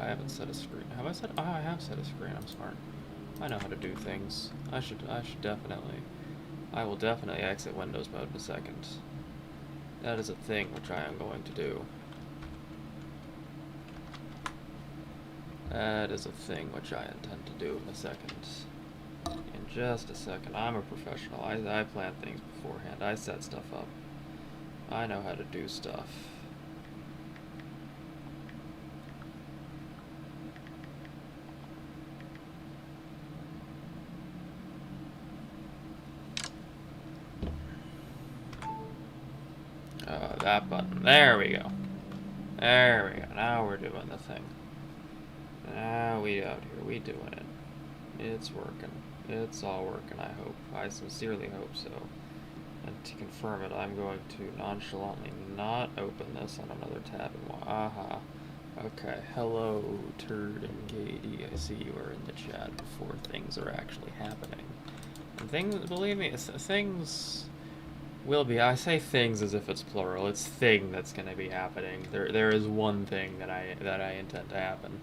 haven't set a screen. Have I set? Oh, I have set a screen. I'm smart. I know how to do things. I should definitely. I will definitely exit Windows mode in a second. That is a thing which I am going to do. That is a thing which I intend to do in a second. In just a second. I'm a professional. I plan things beforehand. I set stuff up. I know how to do stuff. That button. There we go. There we go. Now we're doing the thing. Now we out here. We doing it. It's working. It's all working, I hope. I sincerely hope so. And to confirm it, I'm going to nonchalantly not open this on another tab. Aha. Okay. Hello, Turd and Katie. I see you are in the chat before things are actually happening. And things, believe me, things will be. I say things as if it's plural. It's thing that's going to be happening. There is one thing that I intend to happen.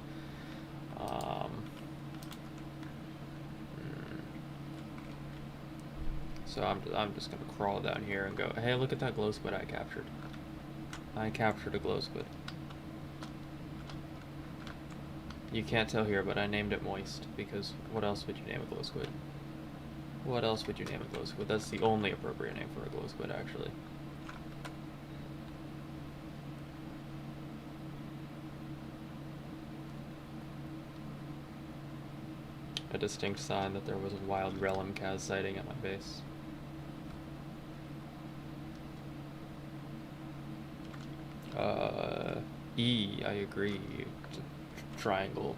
So I'm just gonna crawl down here and go, hey, look at that glow squid I captured. I captured a glow squid. You can't tell here, but I named it Moist, because what else would you name a glow squid? What else would you name a glow squid? That's the only appropriate name for a glow squid, actually. A distinct sign that there was a wild Relimkaz sighting at my base. E, I agree. Triangle.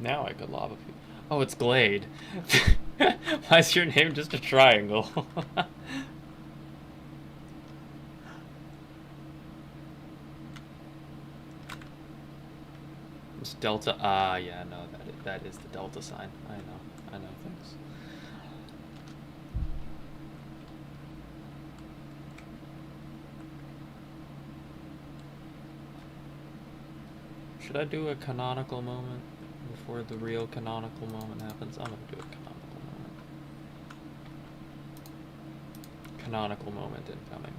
Now I could lava people. Oh, it's Glade. Why is your name just a triangle? It's Delta. Ah, yeah, no, that is the Delta sign. I know things. Should I do a canonical moment before the real canonical moment happens? I'm gonna do a canonical moment. Canonical moment incoming.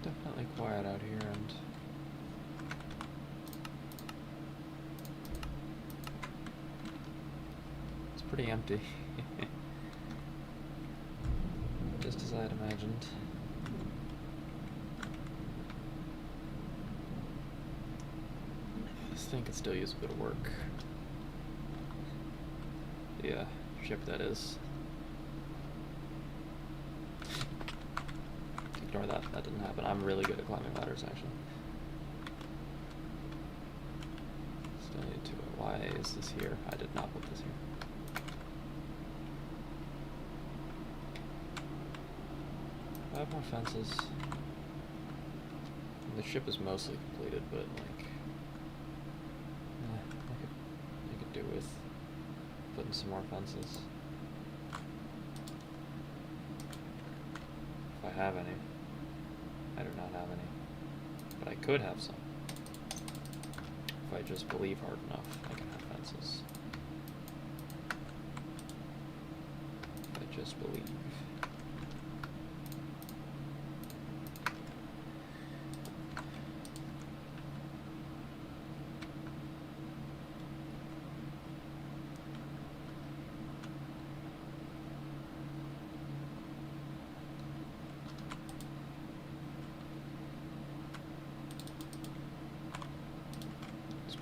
Definitely quiet out here, and it's pretty empty. Just as I had imagined. This thing could still use a bit of work. Yeah, ship that is. Ignore that. That didn't happen. I'm really good at climbing ladders, actually. Still need to. Why is this here? I did not put this here. I have more fences. The ship is mostly completed, but like, I could do with putting some more fences. If I have any. I do not have any, but I could have some. If I just believe hard enough, I can have fences. If I just believe.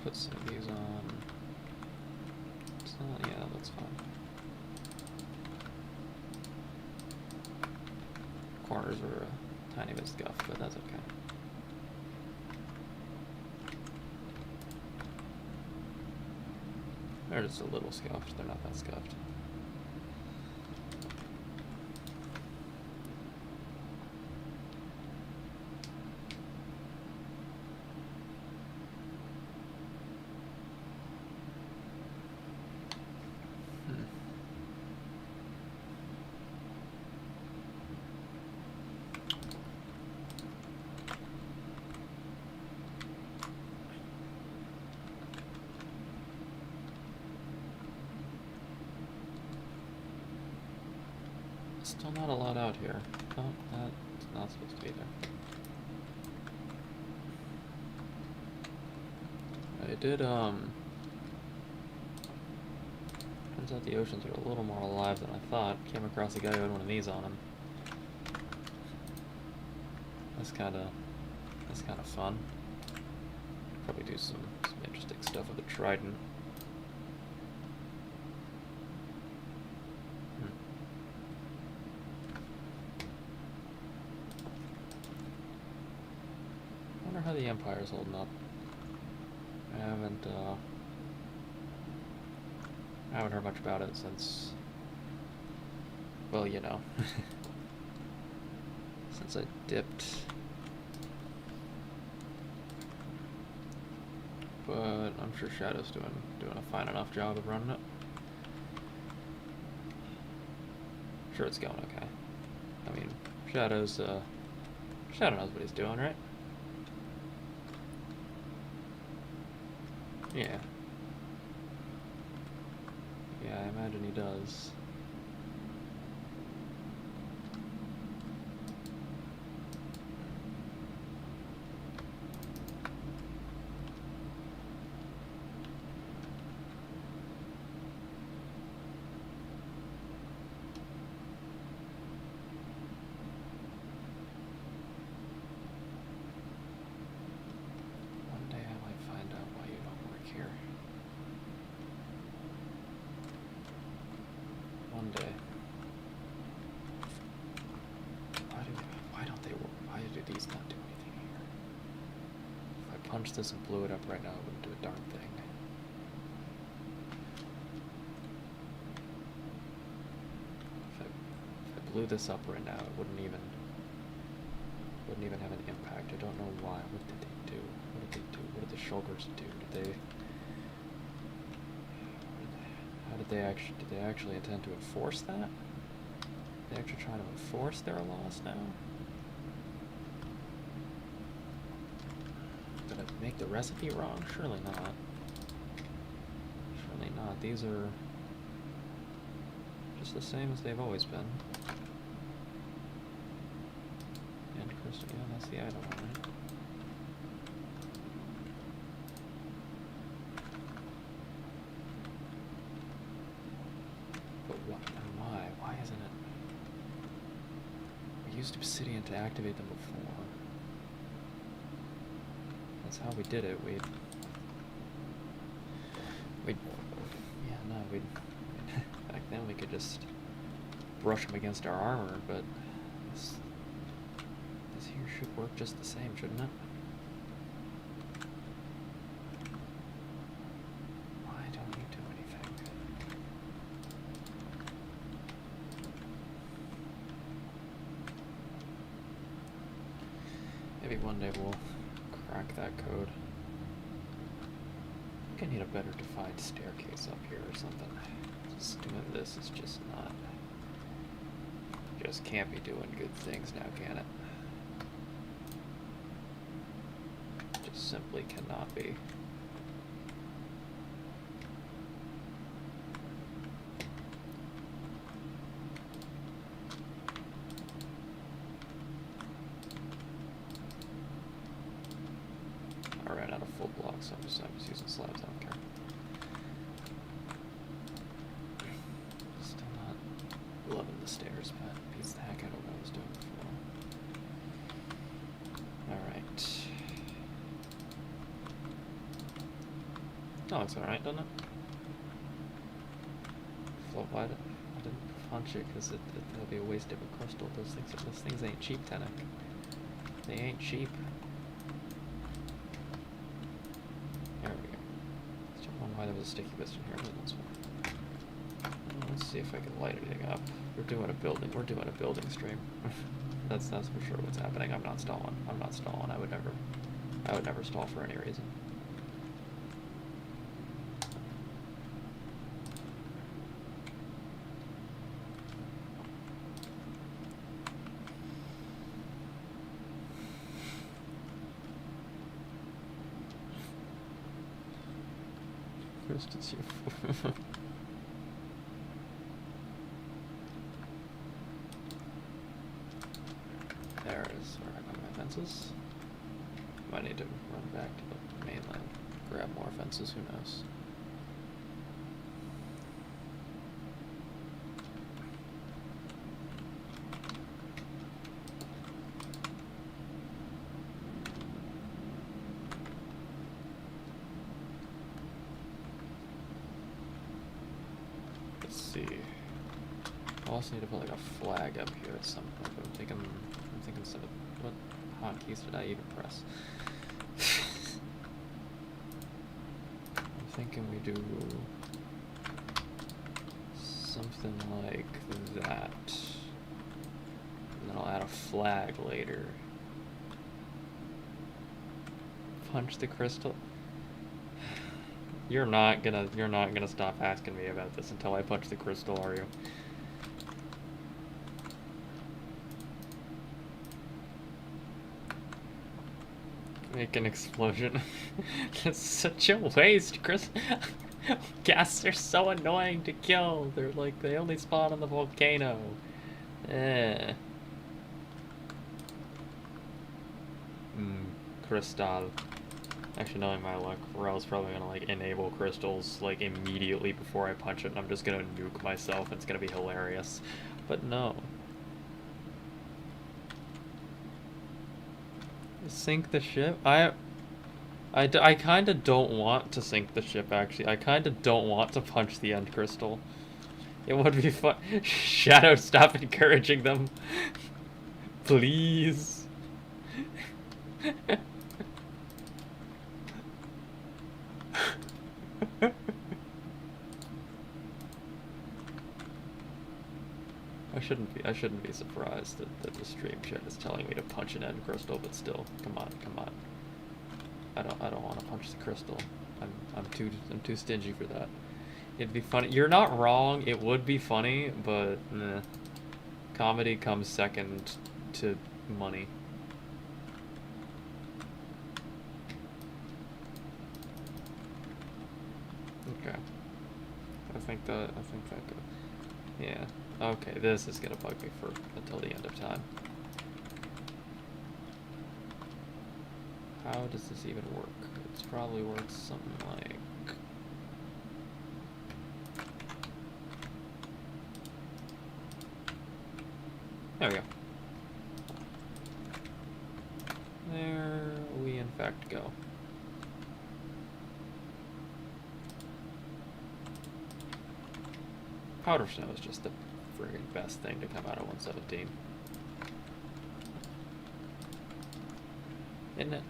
put some of these on. It's not, yeah, that looks fine. Corners are a tiny bit scuffed, but that's okay. They're just a little scuffed, they're not that scuffed. Still not a lot out here. Oh, that's not supposed to be there. I did, turns out the oceans are a little more alive than I thought. Came across a guy who had one of these on him. That's kinda fun. Probably do some interesting stuff with the trident. How the Empire's holding up. I haven't heard much about it since, well, you know, since I dipped. But I'm sure Shadow's doing a fine enough job of running it. Sure, it's going okay. I mean, Shadow knows what he's doing, right? Yeah. Yeah, I imagine he does. Punch this and blew it up right now, it wouldn't do a darn thing. If I blew this up right now, it wouldn't even have an impact. I don't know why. What did they do? What did they do? What did the shulkers do? Did they actually intend to enforce that? They actually trying to enforce their laws now? Make the recipe wrong? Surely not. Surely not. These are just the same as they've always been. And crystal, yeah, that's the item, right? But what and why? Why isn't it? We used obsidian to activate them before. That's how we did it. Back then we could just brush them against our armor, but this here should work just the same, shouldn't it? Why don't you do anything? Maybe one day we'll crack that code. I think I need a better defined staircase up here or something. Just doing this is just not... Just can't be doing good things now, can it? Just simply cannot be. I ran out of full blocks, so I'm just using slabs, I don't care. Still not loving the stairs, but beats the heck out of what I was doing before. Alright. That looks alright, doesn't it? Well, why did I didn't punch it? Because that'll be a waste of a crystal. Those things ain't cheap, Tenek. They ain't cheap. There we go. Let's check on why there was a sticky piston here. That's one. Let's see if I can light anything up. We're doing a building stream. That's for sure what's happening. I'm not stalling. I would never stall for any reason. First it's you. There it is. Where I got my fences. Might need to run back to the mainland, grab more fences, who knows. Let's see. I also need to put like a flag up here at some point, but I'm thinking some of what hotkeys did I even press? I'm thinking we do something like that, and then I'll add a flag later. Punch the crystal. You're not gonna stop asking me about this until I punch the crystal, are you? Make an explosion. That's such a waste, Chris. Ghasts are so annoying to kill. They're like, they only spawn on the volcano. Crystal. Actually, knowing my luck, Pharrell's probably gonna like enable crystals like immediately before I punch it, and I'm just gonna nuke myself, and it's gonna be hilarious. But no. Sink the ship? I kind of don't want to sink the ship, actually. I kind of don't want to punch the end crystal. It would be fun. Shadow, stop encouraging them. Please. I shouldn't be surprised that the stream chat is telling me to punch an end crystal, but still, come on. I don't want to punch the crystal. I'm too stingy for that. It'd be funny. You're not wrong. It would be funny, but nah. Comedy comes second to money. Okay. I think that could. Yeah. Okay, this is gonna bug me for until the end of time. How does this even work? It's probably works something like... There we go. There we in fact go. Powder snow is just the friggin' best thing to come out of 117. Isn't it?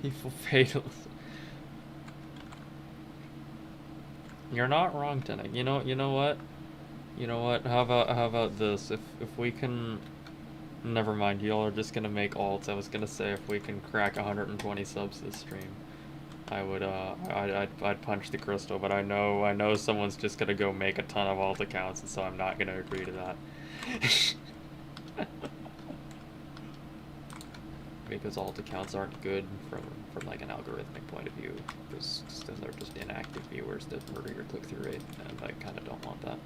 Evil fatals. You're not wrong, Tenek. You know what? You know what? How about this? If we can, never mind. Y'all are just gonna make alts. I was gonna say if we can crack 120 subs this stream, I would I'd punch the crystal. But I know someone's just gonna go make a ton of alt accounts, and so I'm not gonna agree to that. Because alt accounts aren't good from like an algorithmic point of view, because they're just inactive viewers that murder your click-through rate, and I kind of don't want that.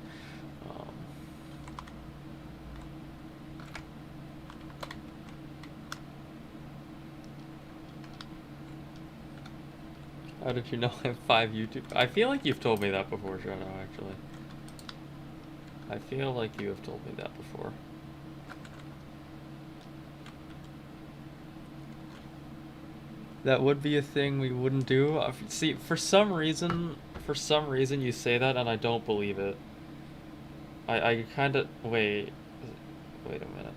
How did you know I have 5 YouTube? I feel like you've told me that before, Shadow, actually. I feel like you have told me that before. That would be a thing we wouldn't do. See, for some reason you say that and I don't believe it. I kind of wait a minute.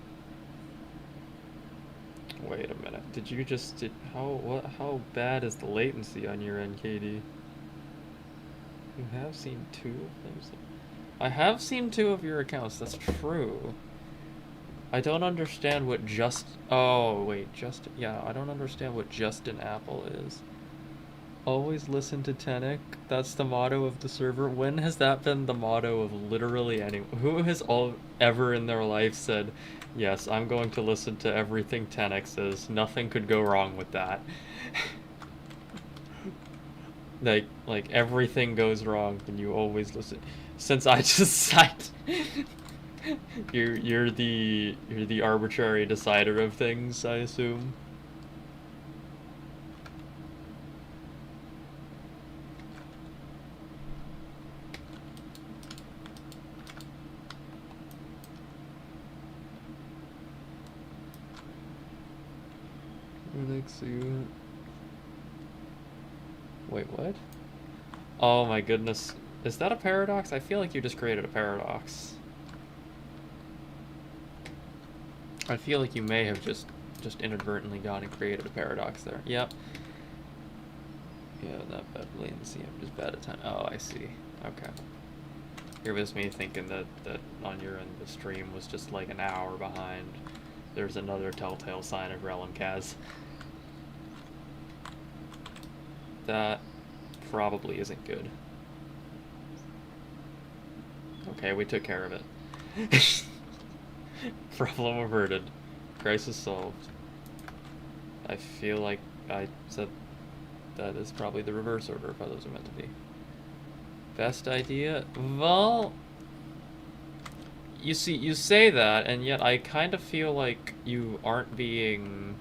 Wait a minute. Did you just did how bad is the latency on your NKD? You have seen two of them. I have seen two of your accounts. That's true. I don't understand what oh wait, yeah, I don't understand what Justin Apple is. Always listen to Tenek. That's the motto of the server. When has that been the motto of literally anyone? Who has ever in their life said, yes, I'm going to listen to everything Tenek says. Nothing could go wrong with that. like everything goes wrong and you always listen. Since I just cite you're the arbitrary decider of things, I assume. Wait, what? Oh my goodness. Is that a paradox? I feel like you just created a paradox. I feel like you may have just inadvertently gone and created a paradox there. Yep. Yeah, not bad latency. I'm just bad at time. Oh, I see. Okay. Here was me thinking that on your end the stream was just like an hour behind. There's another telltale sign of Relum Kaz. That probably isn't good. Okay, we took care of it. Problem averted. Crisis solved. I feel like I said that is probably the reverse order of how those are meant to be. Best idea? Well, you see, you say that, and yet I kind of feel like you aren't being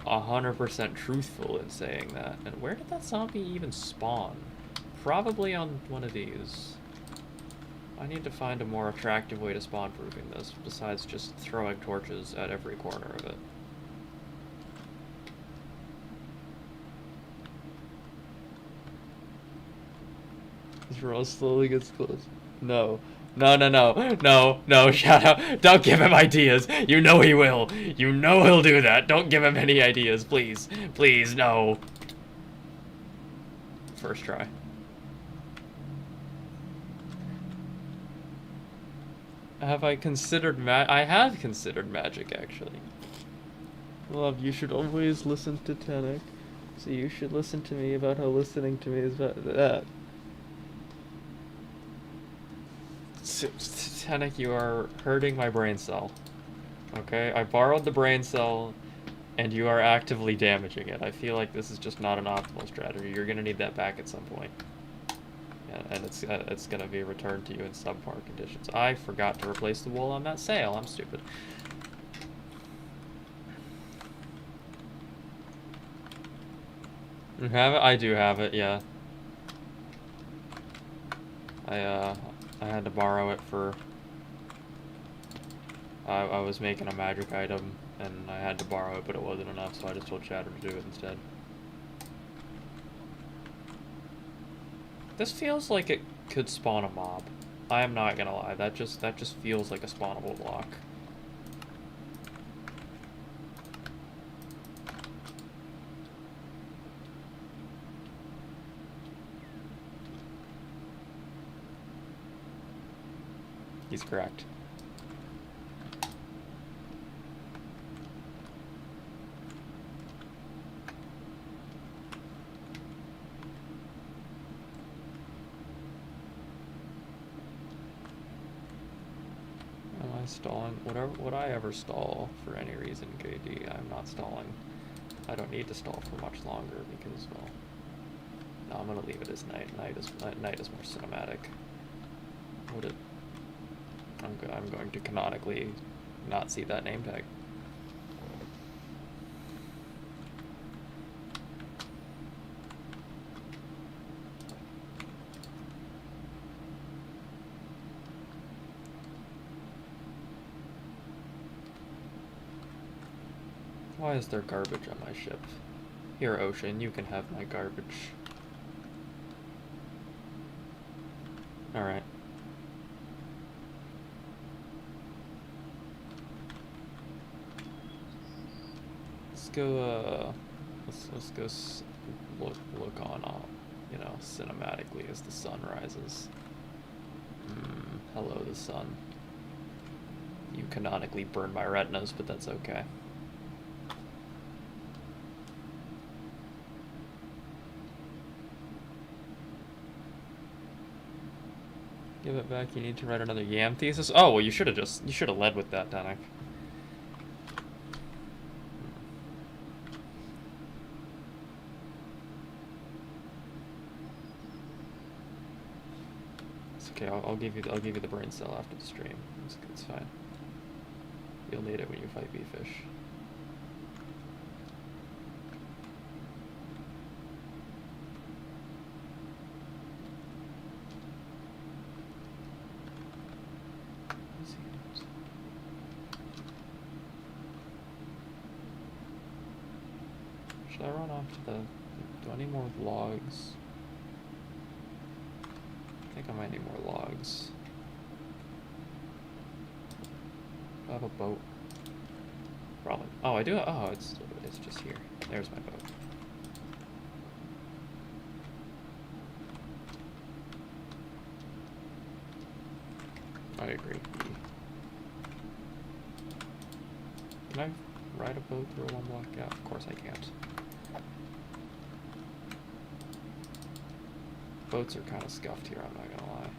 100% truthful in saying that. And where did that zombie even spawn? Probably on one of these. I need to find a more attractive way to spawn-proofing this, besides just throwing torches at every corner of it. This row slowly gets close. No. No, shut up. Don't give him ideas. You know he will. You know he'll do that. Don't give him any ideas, please. Please, no. First try. Have I considered I have considered magic, actually. Love, you should always listen to Tenek. So you should listen to me about how listening to me is about that. Tenek, you are hurting my brain cell. Okay? I borrowed the brain cell, and you are actively damaging it. I feel like this is just not an optimal strategy. You're gonna need that back at some point. And it's gonna be returned to you in subpar conditions. I forgot to replace the wool on that sail. I'm stupid. You have it? I do have it, yeah. I had to borrow it for... I was making a magic item, and I had to borrow it, but it wasn't enough, so I just told Chatter to do it instead. This feels like it could spawn a mob. I am not gonna lie, that just feels like a spawnable block. He's correct. Am I stalling? Would I ever stall for any reason, KD? I'm not stalling. I don't need to stall for much longer because, well... No, I'm gonna leave it as night. Night is more cinematic. Would it... I'm going to canonically not see that name tag. Why is there garbage on my ship? Here, Ocean, you can have my garbage. Alright. Let's go, let's go look on, you know, cinematically as the sun rises. Hello, the sun. You canonically burn my retinas, but that's okay. Give it back. You need to write another yam thesis. Oh well, you should have led with that, Danik. It's okay. I'll give you the brain cell after the stream. It's fine. You'll need it when you fight B-Fish. Should I run off to the... Do I need more logs? I think I might need more logs. Do I have a boat? Probably. Oh, I do? Oh, it's just here. There's my boat. I agree. Can I ride a boat through a one block gap? Of course I can't. Boats are kind of scuffed here, I'm not gonna lie.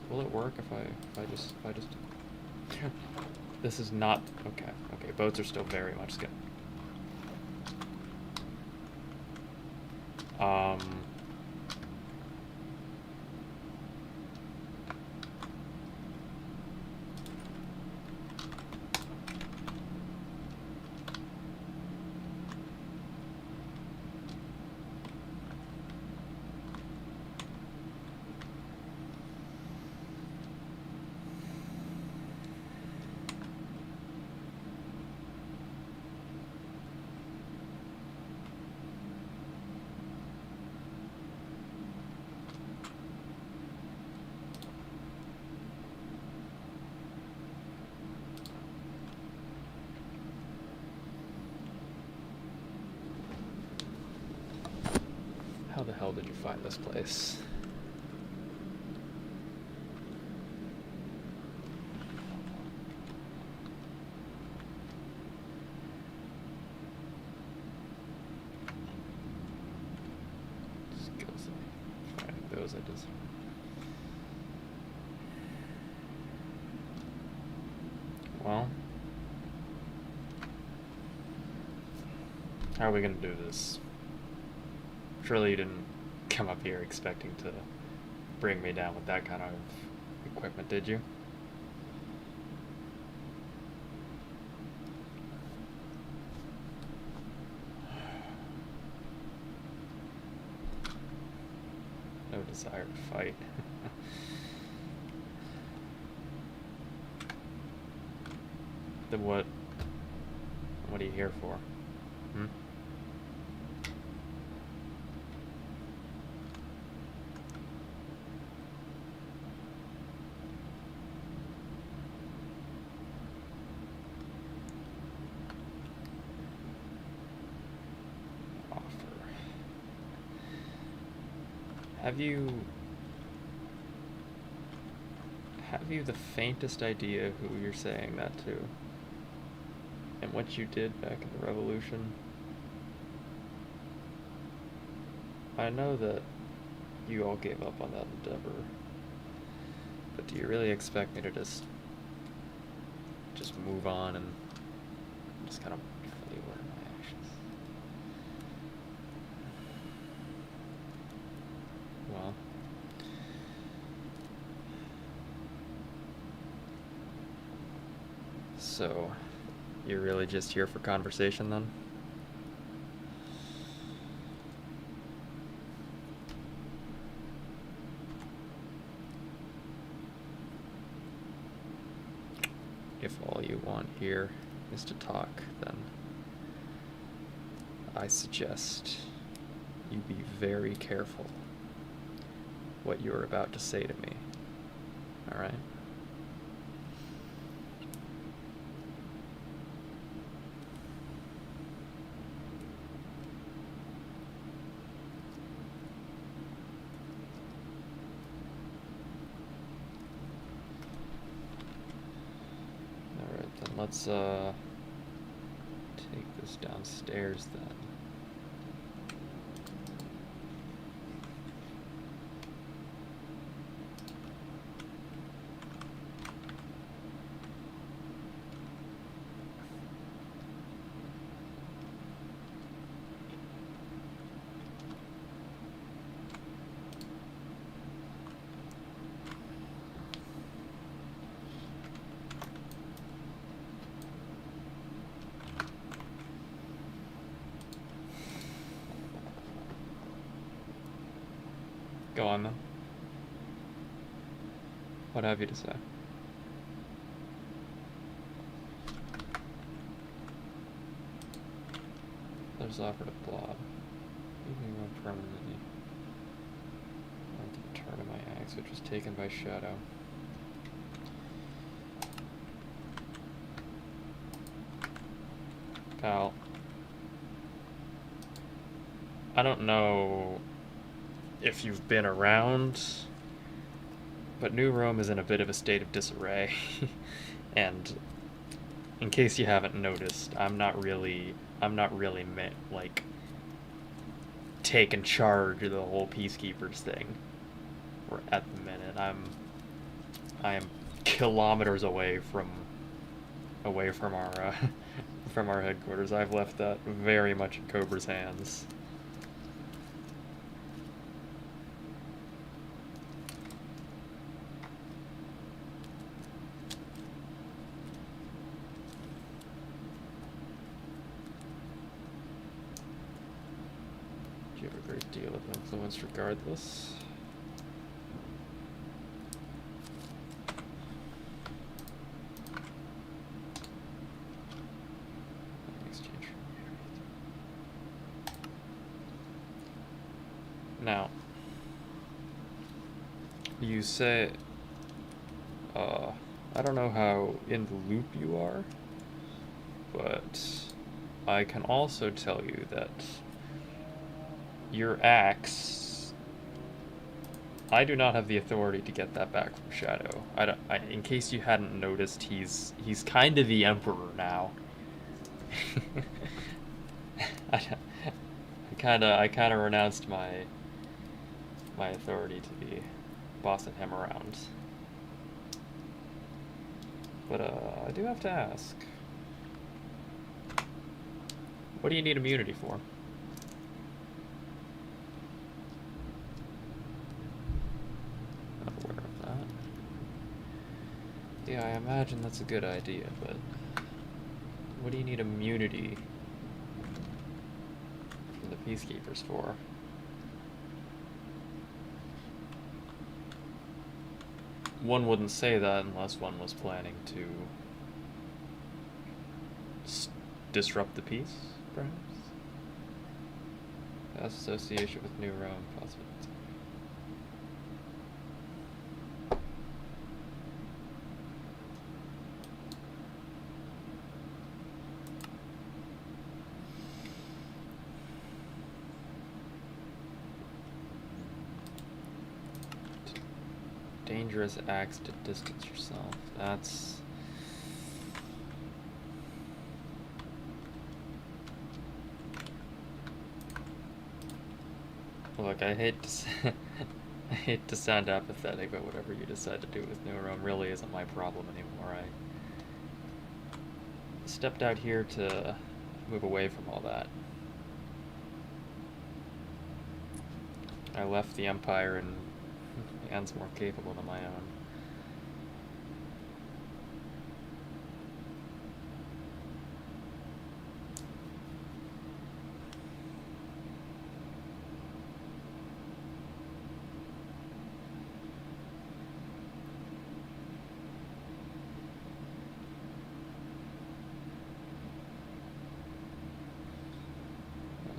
Will it work if I just this is not okay. Okay, boats are still very much scuffed. How the hell did you find this place? Skills. Finding those I just... Well... How are we gonna do this? Surely you didn't come up here expecting to bring me down with that kind of equipment, did you? No desire to fight. Then what are you here for? Hmm? Have you the faintest idea who you're saying that to? And what you did back in the Revolution? I know that you all gave up on that endeavor, but do you really expect me to just move on and just kind of fully wear my actions? Well, so you're really just here for conversation then? If all you want here is to talk, then I suggest you be very careful what you're about to say to me. Alright? Alright, then let's take this downstairs then. Go on then. What have you to say? Others offered a blob. Leaving one permanently. On the turn of my axe, which was taken by shadow. Pal. I don't know if you've been around, but New Rome is in a bit of a state of disarray. And in case you haven't noticed, I'm not really like taking charge of the whole Peacekeepers thing. Or at the minute, I am kilometers away from our from our headquarters. I've left that very much in Cobra's hands. You have a great deal of influence regardless. Now, you say, I don't know how in the loop you are, but I can also tell you that your axe, I do not have the authority to get that back from Shadow. In case you hadn't noticed, he's kind of the Emperor now. I kind of renounced my authority to be bossing him around. But I do have to ask, what do you need immunity for? Not aware of that. Yeah, I imagine that's a good idea, but what do you need immunity from the Peacekeepers for? One wouldn't say that unless one was planning to disrupt the peace, perhaps? Association with New Rome, possibly. Dangerous acts to distance yourself. That's... Look, I hate to sound apathetic, but whatever you decide to do with New Rome really isn't my problem anymore. I stepped out here to move away from all that. I left the Empire in hands more capable than my own.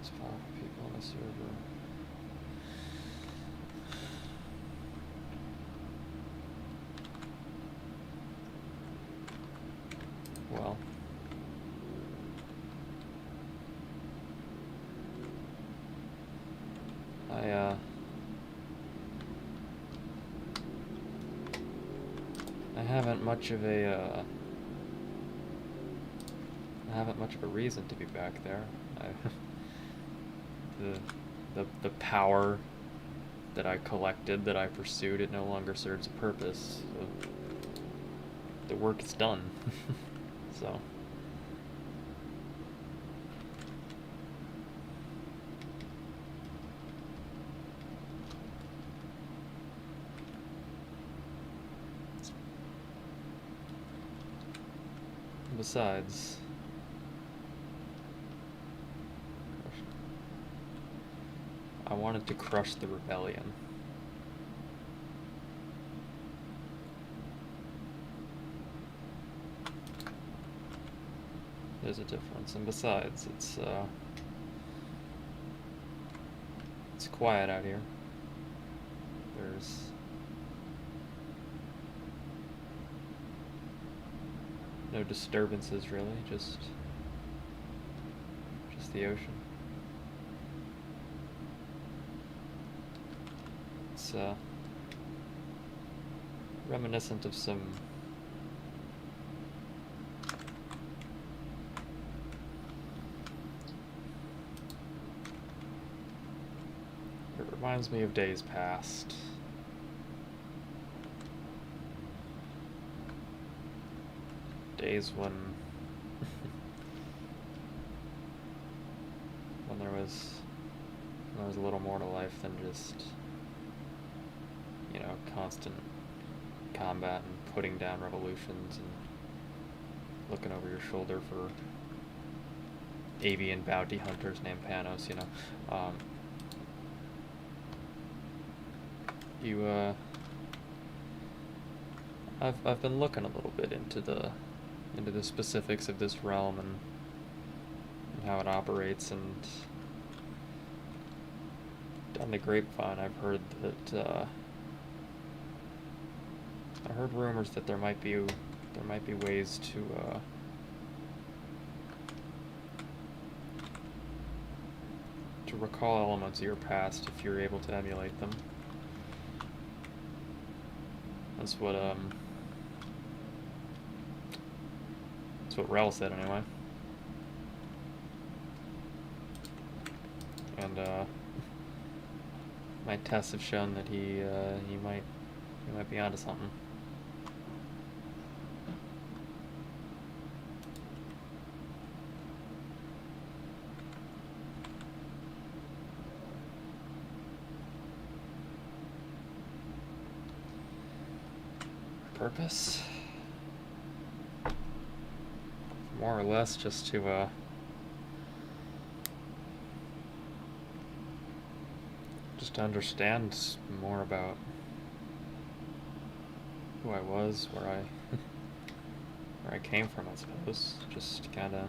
most powerful people on the server. Well, I haven't much of a reason to be back there. The power that I collected, that I pursued, it no longer serves a purpose. So the work is done. So. Besides, I wanted to crush the rebellion. There's a difference, and besides, it's quiet out here. There's no disturbances really, just the ocean. It's reminiscent of some it reminds me of days past. Days when there was a little more to life than just, you know, constant combat and putting down revolutions and looking over your shoulder for avian bounty hunters named Panos, you know. I've been looking a little bit into the specifics of this realm and how it operates, and on the grapevine I've heard that I heard rumors that there might be ways to recall elements of your past if you're able to emulate them. That's what Rel said anyway. And my tests have shown that he might be onto something. Purpose? More or less just to understand more about who I was, where I came from, I suppose. Just kinda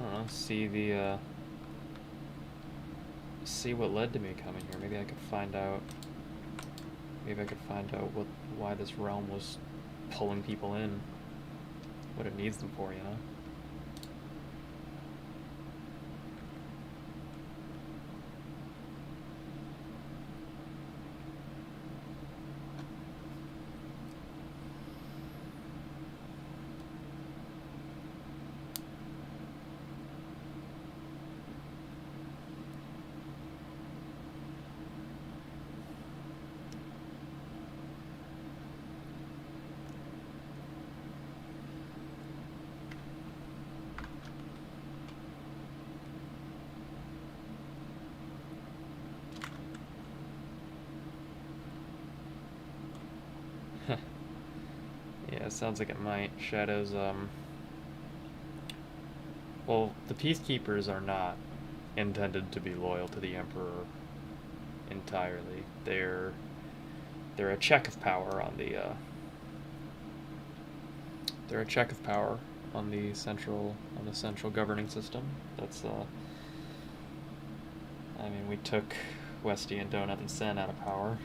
I don't know, see what led to me coming here. Maybe I could find out why this realm was pulling people in, what it needs them for, you know? Yeah, it sounds like it might. Shadows, well, the Peacekeepers are not intended to be loyal to the Emperor entirely. They're a check of power on the, they're a check of power on the central governing system. That's I mean, we took Westy and Donut and Sen out of power.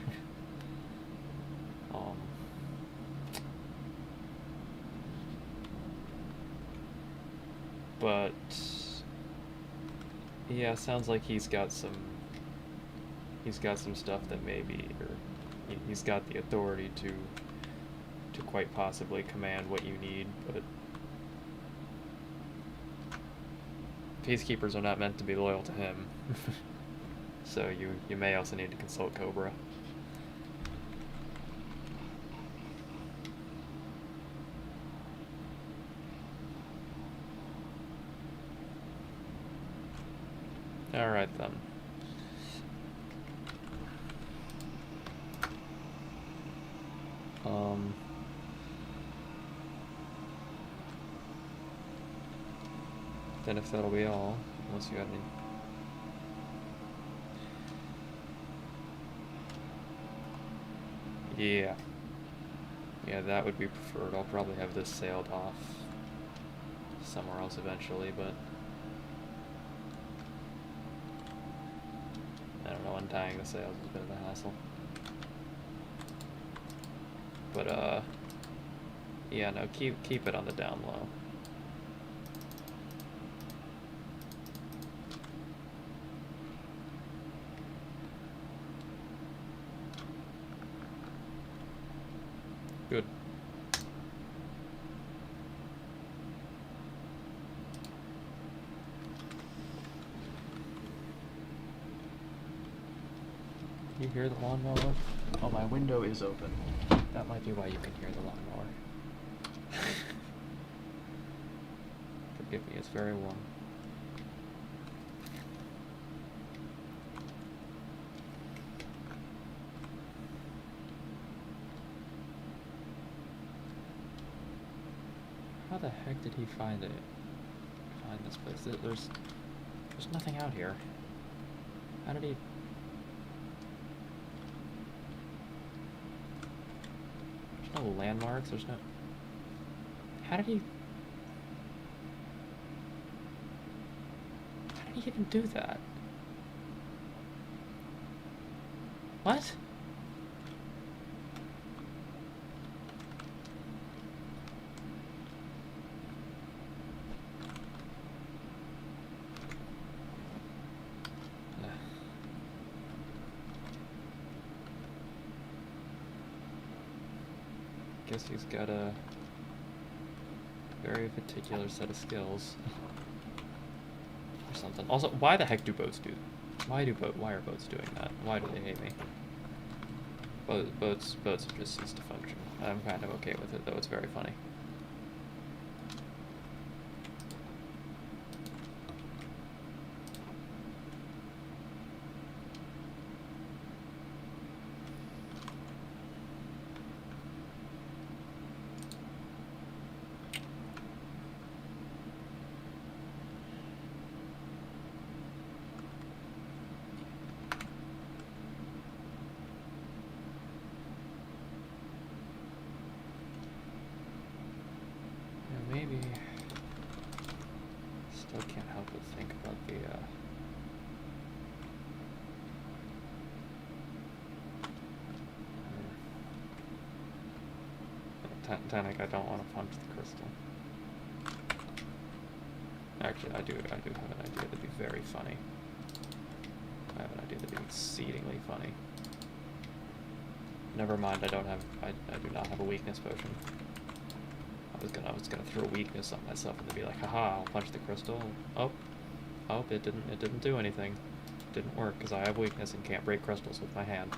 But yeah, sounds like he's got some stuff that maybe, or he's got the authority to quite possibly command what you need, but peacekeepers are not meant to be loyal to him. So you may also need to consult Cobra. Alright then. Then if that'll be all, unless you got any. Yeah. Yeah, that would be preferred. I'll probably have this sailed off somewhere else eventually, but I don't know, untying the sails is a bit of a hassle. But yeah, no, keep it on the down low. Good. You hear the lawnmower? Oh, my window is open. That might be why you can hear the lawnmower. Forgive me, it's very warm. How the heck did he find this place? There's nothing out here. How did he? There's no landmarks. There's no. How did he even do that? What? Guess he's got a very particular set of skills. Or something. Also, why the heck do boats do? Why are boats doing that? Why do they hate me? Boats have just ceased to function. I'm kind of okay with it, though. It's very funny. Maybe. Still can't help but think about the Titanic. I don't want to punch the crystal. Actually, I do have an idea that'd be very funny. I have an idea that'd be exceedingly funny. Never mind, I do not have a weakness potion. I was gonna throw weakness on myself and be like, haha, I'll punch the crystal. Oh, it didn't do anything. It didn't work because I have weakness and can't break crystals with my hand.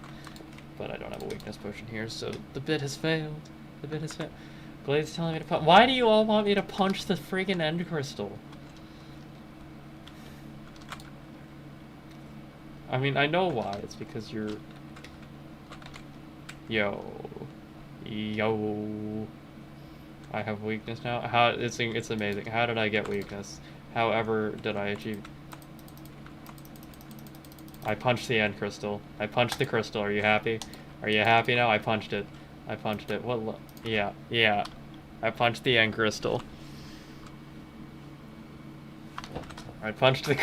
But I don't have a weakness potion here, so the bid has failed. The bid has failed. Glade's telling me to punch. Why do you all want me to punch the freaking end crystal? I mean, I know why. It's because you're... Yo. I have weakness now. It's amazing. How did I get weakness? However, did I achieve? I punched the end crystal. I punched the crystal. Are you happy? Are you happy now? I punched it. I punched it. What? Yeah. I punched the end crystal. Alright, punched the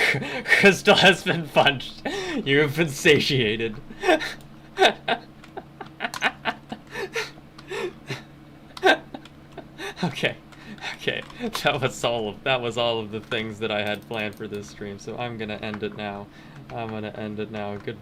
crystal has been punched. You have been satiated. Okay. Okay. That was all of the things that I had planned for this stream, so I'm gonna end it now. Goodbye.